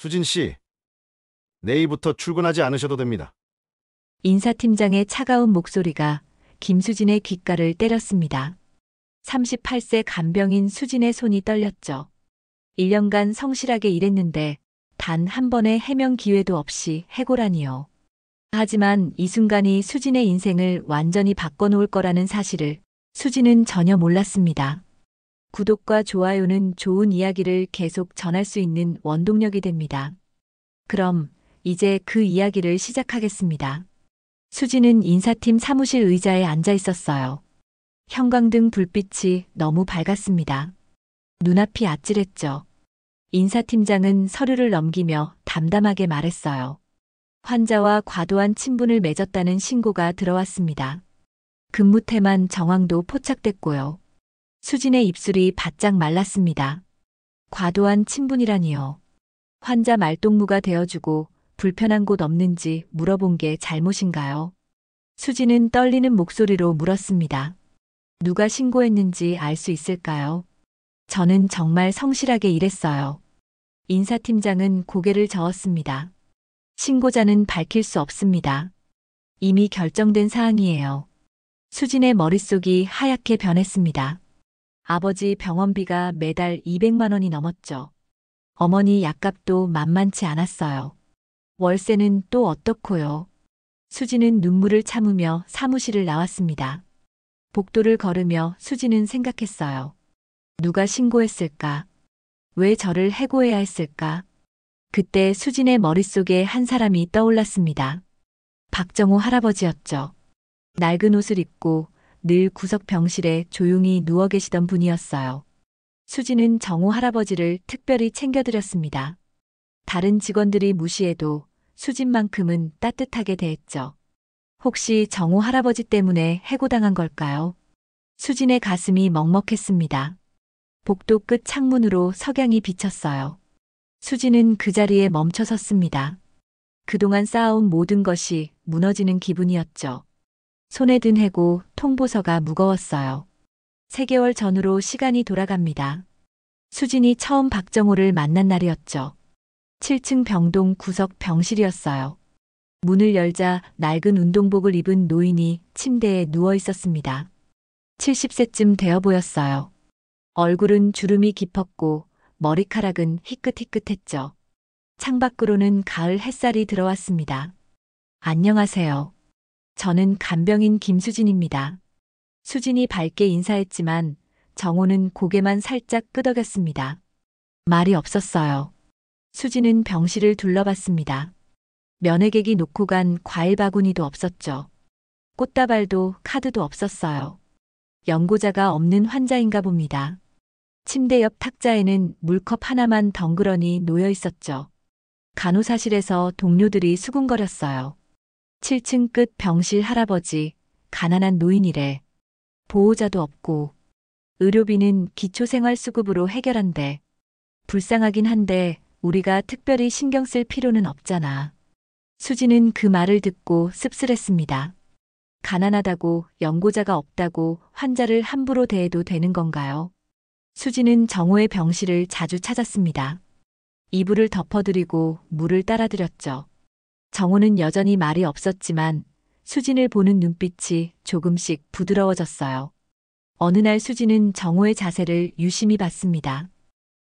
수진 씨, 내일부터 출근하지 않으셔도 됩니다. 인사팀장의 차가운 목소리가 김수진의 귓가를 때렸습니다. 38세 간병인 수진의 손이 떨렸죠. 1년간 성실하게 일했는데 단 한 번의 해명 기회도 없이 해고라니요. 하지만 이 순간이 수진의 인생을 완전히 바꿔놓을 거라는 사실을 수진은 전혀 몰랐습니다. 구독과 좋아요는 좋은 이야기를 계속 전할 수 있는 원동력이 됩니다. 그럼 이제 그 이야기를 시작하겠습니다. 수진은 인사팀 사무실 의자에 앉아 있었어요. 형광등 불빛이 너무 밝았습니다. 눈앞이 아찔했죠. 인사팀장은 서류를 넘기며 담담하게 말했어요. 환자와 과도한 친분을 맺었다는 신고가 들어왔습니다. 근무태만 정황도 포착됐고요. 수진의 입술이 바짝 말랐습니다. 과도한 친분이라니요. 환자 말동무가 되어주고 불편한 곳 없는지 물어본 게 잘못인가요? 수진은 떨리는 목소리로 물었습니다. 누가 신고했는지 알 수 있을까요? 저는 정말 성실하게 일했어요. 인사팀장은 고개를 저었습니다. 신고자는 밝힐 수 없습니다. 이미 결정된 사항이에요. 수진의 머릿속이 하얗게 변했습니다. 아버지 병원비가 매달 200만 원이 넘었죠. 어머니 약값도 만만치 않았어요. 월세는 또 어떻고요? 수진은 눈물을 참으며 사무실을 나왔습니다. 복도를 걸으며 수진은 생각했어요. 누가 신고했을까? 왜 저를 해고해야 했을까? 그때 수진의 머릿속에 한 사람이 떠올랐습니다. 박정호 할아버지였죠. 낡은 옷을 입고 늘 구석 병실에 조용히 누워 계시던 분이었어요. 수진은 정호 할아버지를 특별히 챙겨드렸습니다. 다른 직원들이 무시해도 수진만큼은 따뜻하게 대했죠. 혹시 정호 할아버지 때문에 해고당한 걸까요? 수진의 가슴이 먹먹했습니다. 복도 끝 창문으로 석양이 비쳤어요. 수진은 그 자리에 멈춰 섰습니다. 그동안 쌓아온 모든 것이 무너지는 기분이었죠. 손에 든 해고 통보서가 무거웠어요. 3개월 전으로 시간이 돌아갑니다. 수진이 처음 박정호를 만난 날이었죠. 7층 병동 구석 병실이었어요. 문을 열자 낡은 운동복을 입은 노인이 침대에 누워 있었습니다. 70세쯤 되어 보였어요. 얼굴은 주름이 깊었고 머리카락은 희끗희끗했죠. 창밖으로는 가을 햇살이 들어왔습니다. 안녕하세요. 저는 간병인 김수진입니다. 수진이 밝게 인사했지만 정호는 고개만 살짝 끄덕였습니다. 말이 없었어요. 수진은 병실을 둘러봤습니다. 면회객이 놓고 간 과일 바구니도 없었죠. 꽃다발도 카드도 없었어요. 연고자가 없는 환자인가 봅니다. 침대 옆 탁자에는 물컵 하나만 덩그러니 놓여 있었죠. 간호사실에서 동료들이 수군거렸어요. 7층 끝 병실 할아버지, 가난한 노인이래. 보호자도 없고, 의료비는 기초생활수급으로 해결한대. 불쌍하긴 한데 우리가 특별히 신경 쓸 필요는 없잖아. 수지는 그 말을 듣고 씁쓸했습니다. 가난하다고 연고자가 없다고 환자를 함부로 대해도 되는 건가요? 수지는 정호의 병실을 자주 찾았습니다. 이불을 덮어드리고 물을 따라드렸죠. 정호는 여전히 말이 없었지만 수진을 보는 눈빛이 조금씩 부드러워졌어요. 어느 날 수진은 정호의 자세를 유심히 봤습니다.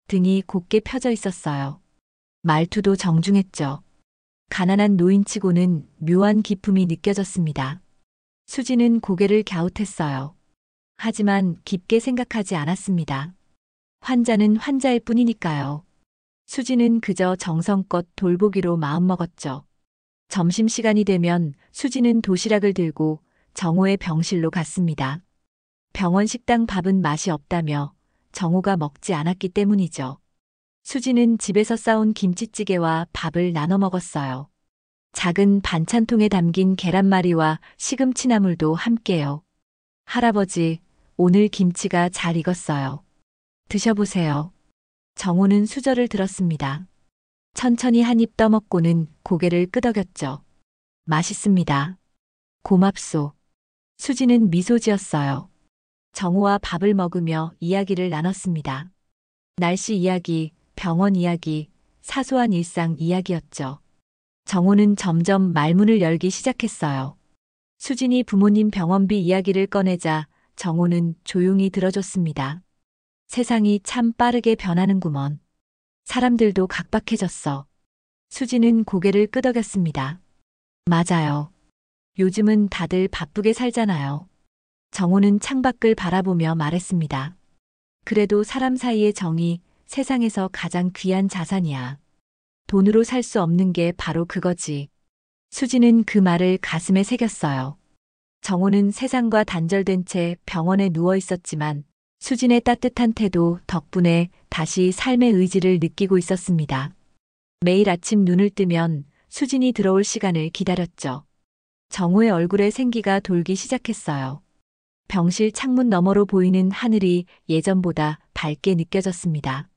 등이 곧게 펴져 있었어요. 말투도 정중했죠. 가난한 노인치고는 묘한 기품이 느껴졌습니다. 수진은 고개를 갸웃했어요. 하지만 깊게 생각하지 않았습니다. 환자는 환자일 뿐이니까요. 수진은 그저 정성껏 돌보기로 마음먹었죠. 점심시간이 되면 수진은 도시락을 들고 정호의 병실로 갔습니다. 병원 식당 밥은 맛이 없다며 정호가 먹지 않았기 때문이죠. 수진은 집에서 싸온 김치찌개와 밥을 나눠 먹었어요. 작은 반찬통에 담긴 계란말이와 시금치나물도 함께요. 할아버지, 오늘 김치가 잘 익었어요. 드셔보세요. 정호는 수저를 들었습니다. 천천히 한 입 떠먹고는 고개를 끄덕였죠. 맛있습니다. 고맙소. 수지는 미소 지었어요. 정호와 밥을 먹으며 이야기를 나눴습니다. 날씨 이야기, 병원 이야기, 사소한 일상 이야기였죠. 정호는 점점 말문을 열기 시작했어요. 수진이 부모님 병원비 이야기를 꺼내자 정호는 조용히 들어줬습니다. 세상이 참 빠르게 변하는구먼. 사람들도 각박해졌어. 수진은 고개를 끄덕였습니다. 맞아요. 요즘은 다들 바쁘게 살잖아요. 정호는 창밖을 바라보며 말했습니다. 그래도 사람 사이의 정이 세상에서 가장 귀한 자산이야. 돈으로 살 수 없는 게 바로 그거지. 수지는 그 말을 가슴에 새겼어요. 정호는 세상과 단절된 채 병원에 누워 있었지만 수진의 따뜻한 태도 덕분에 다시 삶의 의지를 느끼고 있었습니다. 매일 아침 눈을 뜨면 수진이 들어올 시간을 기다렸죠. 정호의 얼굴에 생기가 돌기 시작했어요. 병실 창문 너머로 보이는 하늘이 예전보다 밝게 느껴졌습니다.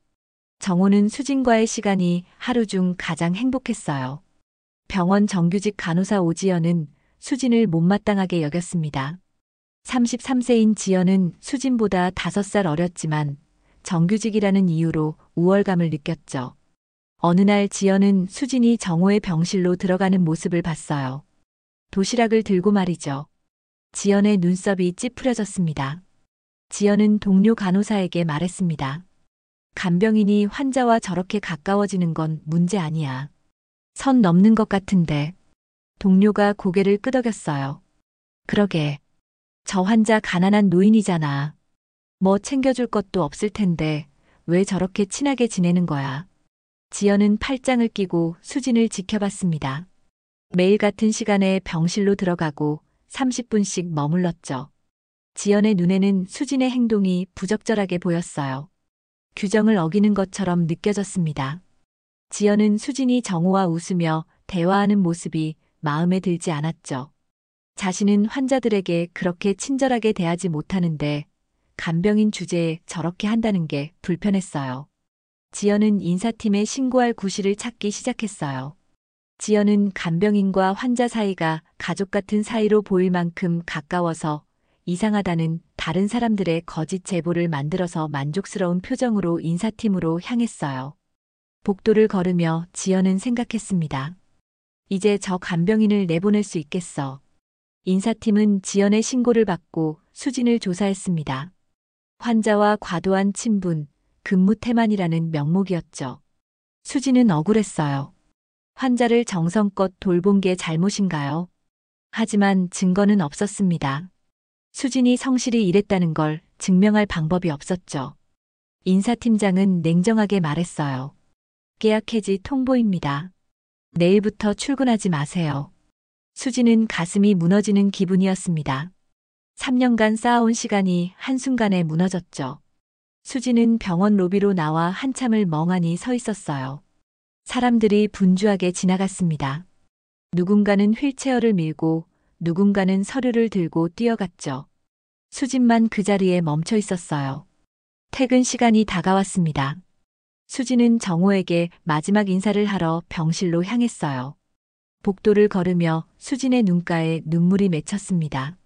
정호는 수진과의 시간이 하루 중 가장 행복했어요. 병원 정규직 간호사 오지연은 수진을 못마땅하게 여겼습니다. 33세인 지연은 수진보다 5살 어렸지만 정규직이라는 이유로 우월감을 느꼈죠. 어느 날 지연은 수진이 정호의 병실로 들어가는 모습을 봤어요. 도시락을 들고 말이죠. 지연의 눈썹이 찌푸려졌습니다. 지연은 동료 간호사에게 말했습니다. 간병인이 환자와 저렇게 가까워지는 건 문제 아니야. 선 넘는 것 같은데. 동료가 고개를 끄덕였어요. 그러게. 저 환자 가난한 노인이잖아. 뭐 챙겨줄 것도 없을 텐데 왜 저렇게 친하게 지내는 거야. 지연은 팔짱을 끼고 수진을 지켜봤습니다. 매일 같은 시간에 병실로 들어가고 30분씩 머물렀죠. 지연의 눈에는 수진의 행동이 부적절하게 보였어요. 규정을 어기는 것처럼 느껴졌습니다. 지연은 수진이 정호와 웃으며 대화하는 모습이 마음에 들지 않았죠. 자신은 환자들에게 그렇게 친절하게 대하지 못하는데 간병인 주제에 저렇게 한다는 게 불편했어요. 지연은 인사팀에 신고할 구실을 찾기 시작했어요. 지연은 간병인과 환자 사이가 가족 같은 사이로 보일 만큼 가까워서 이상하다는 다른 사람들의 거짓 제보를 만들어서 만족스러운 표정으로 인사팀으로 향했어요. 복도를 걸으며 지연은 생각했습니다. 이제 저 간병인을 내보낼 수 있겠어. 인사팀은 지연의 신고를 받고 수진을 조사했습니다. 환자와 과도한 친분, 근무 태만이라는 명목이었죠. 수진은 억울했어요. 환자를 정성껏 돌본 게 잘못인가요? 하지만 증거는 없었습니다. 수진이 성실히 일했다는 걸 증명할 방법이 없었죠. 인사팀장은 냉정하게 말했어요. 계약 해지 통보입니다. 내일부터 출근하지 마세요. 수진은 가슴이 무너지는 기분이었습니다. 3년간 쌓아온 시간이 한순간에 무너졌죠. 수진은 병원 로비로 나와 한참을 멍하니 서 있었어요. 사람들이 분주하게 지나갔습니다. 누군가는 휠체어를 밀고 누군가는 서류를 들고 뛰어갔죠. 수진만 그 자리에 멈춰 있었어요. 퇴근 시간이 다가왔습니다. 수진은 정호에게 마지막 인사를 하러 병실로 향했어요. 복도를 걸으며 수진의 눈가에 눈물이 맺혔습니다.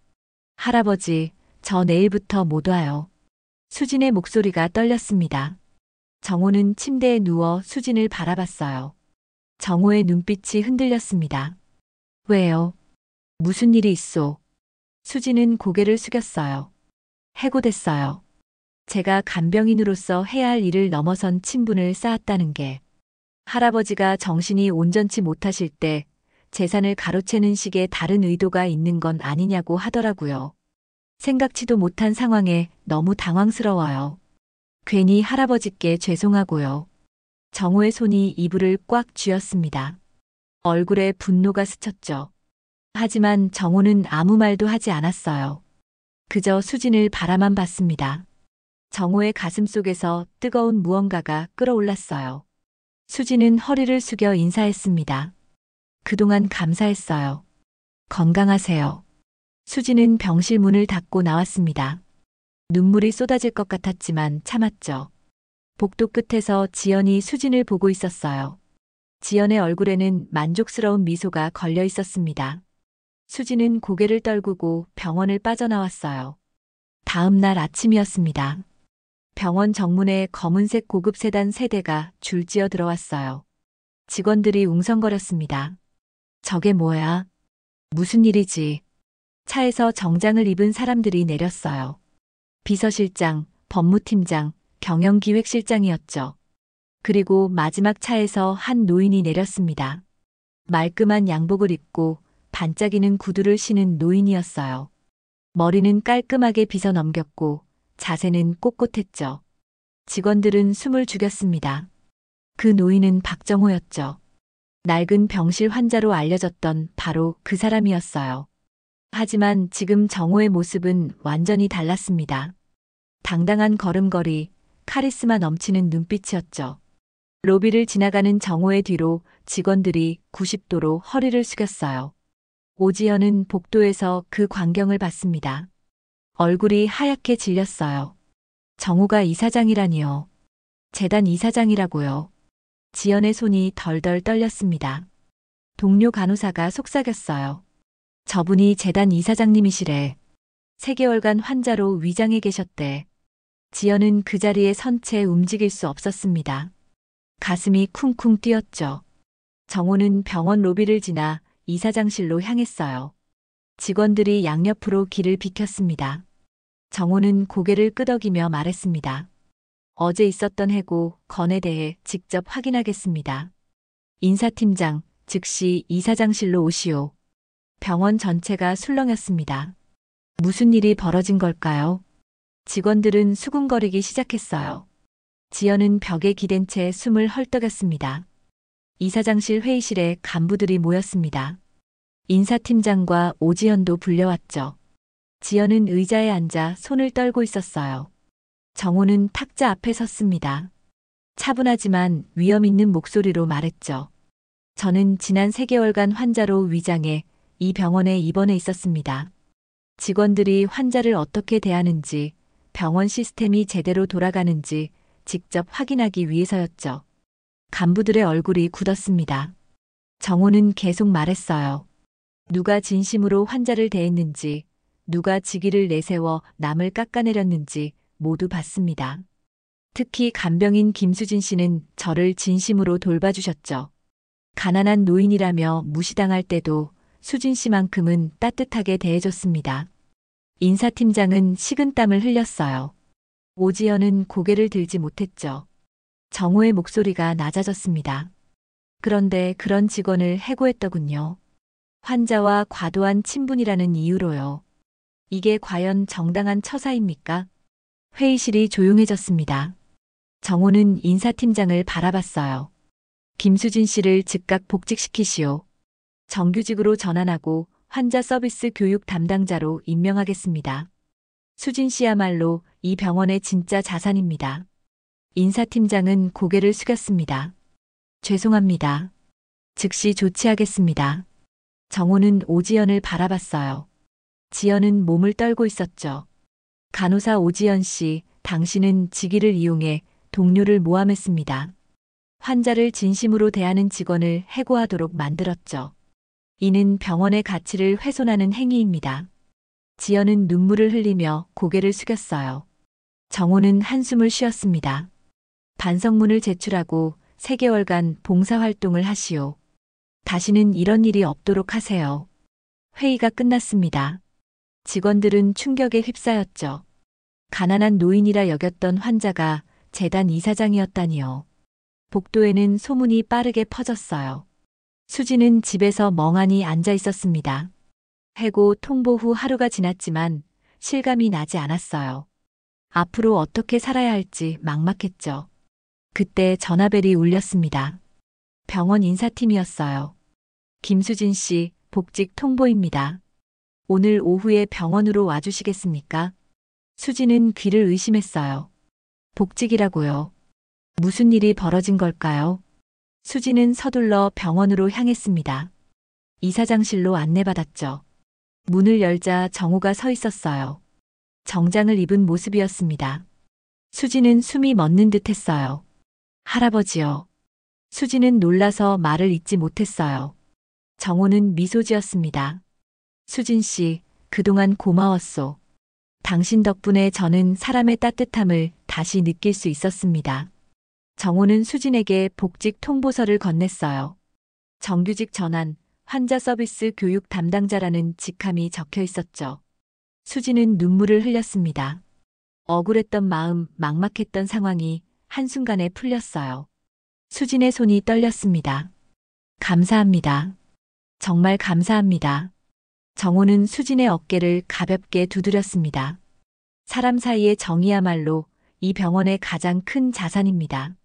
할아버지, 저 내일부터 못 와요. 수진의 목소리가 떨렸습니다. 정호는 침대에 누워 수진을 바라봤어요. 정호의 눈빛이 흔들렸습니다. 왜요? 무슨 일이 있소? 수진은 고개를 숙였어요. 해고됐어요. 제가 간병인으로서 해야 할 일을 넘어선 친분을 쌓았다는 게 할아버지가 정신이 온전치 못하실 때 재산을 가로채는 식의 다른 의도가 있는 건 아니냐고 하더라고요. 생각지도 못한 상황에 너무 당황스러워요. 괜히 할아버지께 죄송하고요. 정호의 손이 이불을 꽉 쥐었습니다. 얼굴에 분노가 스쳤죠. 하지만 정호는 아무 말도 하지 않았어요. 그저 수진을 바라만 봤습니다. 정호의 가슴 속에서 뜨거운 무언가가 끓어올랐어요. 수진은 허리를 숙여 인사했습니다. 그동안 감사했어요. 건강하세요. 수진은 병실 문을 닫고 나왔습니다. 눈물이 쏟아질 것 같았지만 참았죠. 복도 끝에서 지연이 수진을 보고 있었어요. 지연의 얼굴에는 만족스러운 미소가 걸려 있었습니다. 수진은 고개를 떨구고 병원을 빠져나왔어요. 다음 날 아침이었습니다. 병원 정문에 검은색 고급 세단 3대가 줄지어 들어왔어요. 직원들이 웅성거렸습니다. 저게 뭐야? 무슨 일이지? 차에서 정장을 입은 사람들이 내렸어요. 비서실장, 법무팀장, 경영기획실장이었죠. 그리고 마지막 차에서 한 노인이 내렸습니다. 말끔한 양복을 입고 반짝이는 구두를 신은 노인이었어요. 머리는 깔끔하게 빗어 넘겼고 자세는 꼿꼿했죠. 직원들은 숨을 죽였습니다. 그 노인은 박정호였죠. 낡은 병실 환자로 알려졌던 바로 그 사람이었어요. 하지만 지금 정호의 모습은 완전히 달랐습니다. 당당한 걸음걸이, 카리스마 넘치는 눈빛이었죠. 로비를 지나가는 정호의 뒤로 직원들이 90도로 허리를 숙였어요. 오지연은 복도에서 그 광경을 봤습니다. 얼굴이 하얗게 질렸어요. 정호가 이사장이라니요. 재단 이사장이라고요. 지연의 손이 덜덜 떨렸습니다. 동료 간호사가 속삭였어요. 저분이 재단 이사장님이시래. 3개월간 환자로 위장해 계셨대. 지연은 그 자리에 선 채 움직일 수 없었습니다. 가슴이 쿵쿵 뛰었죠. 정호는 병원 로비를 지나 이사장실로 향했어요. 직원들이 양옆으로 길을 비켰습니다. 정호는 고개를 끄덕이며 말했습니다. 어제 있었던 해고, 건에 대해 직접 확인하겠습니다. 인사팀장, 즉시 이사장실로 오시오. 병원 전체가 술렁였습니다. 무슨 일이 벌어진 걸까요? 직원들은 수군거리기 시작했어요. 지연은 벽에 기댄 채 숨을 헐떡였습니다. 이사장실 회의실에 간부들이 모였습니다. 인사팀장과 오지연도 불려왔죠. 지연은 의자에 앉아 손을 떨고 있었어요. 정호는 탁자 앞에 섰습니다. 차분하지만 위험 있는 목소리로 말했죠. 저는 지난 3개월간 환자로 위장해 이 병원에 입원해 있었습니다. 직원들이 환자를 어떻게 대하는지, 병원 시스템이 제대로 돌아가는지 직접 확인하기 위해서였죠. 간부들의 얼굴이 굳었습니다. 정호는 계속 말했어요. 누가 진심으로 환자를 대했는지, 누가 직위를 내세워 남을 깎아내렸는지 모두 봤습니다. 특히 간병인 김수진 씨는 저를 진심으로 돌봐주셨죠. 가난한 노인이라며 무시당할 때도 수진 씨만큼은 따뜻하게 대해줬습니다. 인사팀장은 식은땀을 흘렸어요. 오지연은 고개를 들지 못했죠. 정호의 목소리가 낮아졌습니다. 그런데 그런 직원을 해고했더군요. 환자와 과도한 친분이라는 이유로요. 이게 과연 정당한 처사입니까? 회의실이 조용해졌습니다. 정호는 인사팀장을 바라봤어요. 김수진 씨를 즉각 복직시키시오. 정규직으로 전환하고 환자 서비스 교육 담당자로 임명하겠습니다. 수진 씨야말로 이 병원의 진짜 자산입니다. 인사팀장은 고개를 숙였습니다. 죄송합니다. 즉시 조치하겠습니다. 정호는 오지연을 바라봤어요. 지연은 몸을 떨고 있었죠. 간호사 오지연 씨, 당신은 직위를 이용해 동료를 모함했습니다. 환자를 진심으로 대하는 직원을 해고하도록 만들었죠. 이는 병원의 가치를 훼손하는 행위입니다. 지연은 눈물을 흘리며 고개를 숙였어요. 정호는 한숨을 쉬었습니다. 반성문을 제출하고 3개월간 봉사활동을 하시오. 다시는 이런 일이 없도록 하세요. 회의가 끝났습니다. 직원들은 충격에 휩싸였죠. 가난한 노인이라 여겼던 환자가 재단 이사장이었다니요. 복도에는 소문이 빠르게 퍼졌어요. 수지는 집에서 멍하니 앉아 있었습니다. 해고 통보 후 하루가 지났지만 실감이 나지 않았어요. 앞으로 어떻게 살아야 할지 막막했죠. 그때 전화벨이 울렸습니다. 병원 인사팀이었어요. 김수진 씨, 복직 통보입니다. 오늘 오후에 병원으로 와주시겠습니까? 수지는 귀를 의심했어요. 복직이라고요. 무슨 일이 벌어진 걸까요? 수지는 서둘러 병원으로 향했습니다. 이사장실로 안내받았죠. 문을 열자 정호가 서 있었어요. 정장을 입은 모습이었습니다. 수지는 숨이 멎는 듯 했어요. 할아버지요. 수지는 놀라서 말을 잇지 못했어요. 정호는 미소 지었습니다. 수진 씨, 그동안 고마웠소. 당신 덕분에 저는 사람의 따뜻함을 다시 느낄 수 있었습니다. 정호는 수진에게 복직 통보서를 건넸어요. 정규직 전환, 환자 서비스 교육 담당자라는 직함이 적혀 있었죠. 수진은 눈물을 흘렸습니다. 억울했던 마음, 막막했던 상황이 한순간에 풀렸어요. 수진의 손이 떨렸습니다. 감사합니다. 정말 감사합니다. 정호는 수진의 어깨를 가볍게 두드렸습니다. 사람 사이의 정이야말로 이 병원의 가장 큰 자산입니다.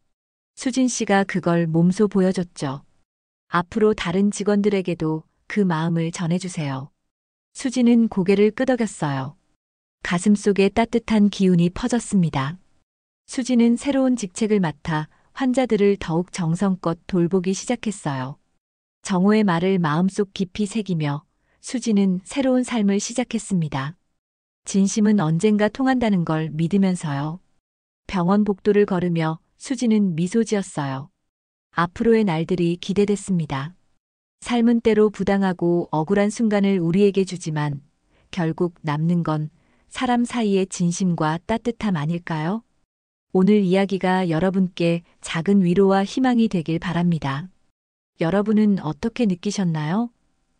수진 씨가 그걸 몸소 보여줬죠. 앞으로 다른 직원들에게도 그 마음을 전해주세요. 수진은 고개를 끄덕였어요. 가슴 속에 따뜻한 기운이 퍼졌습니다. 수진은 새로운 직책을 맡아 환자들을 더욱 정성껏 돌보기 시작했어요. 정호의 말을 마음속 깊이 새기며 수진은 새로운 삶을 시작했습니다. 진심은 언젠가 통한다는 걸 믿으면서요. 병원 복도를 걸으며 수진은 미소 지었어요. 앞으로의 날들이 기대됐습니다. 삶은 때로 부당하고 억울한 순간을 우리에게 주지만 결국 남는 건 사람 사이의 진심과 따뜻함 아닐까요? 오늘 이야기가 여러분께 작은 위로와 희망이 되길 바랍니다. 여러분은 어떻게 느끼셨나요?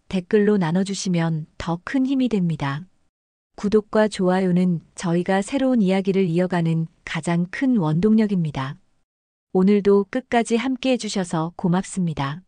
댓글로 나눠주시면 더 큰 힘이 됩니다. 구독과 좋아요는 저희가 새로운 이야기를 이어가는 가장 큰 원동력입니다. 오늘도 끝까지 함께 해주셔서 고맙습니다.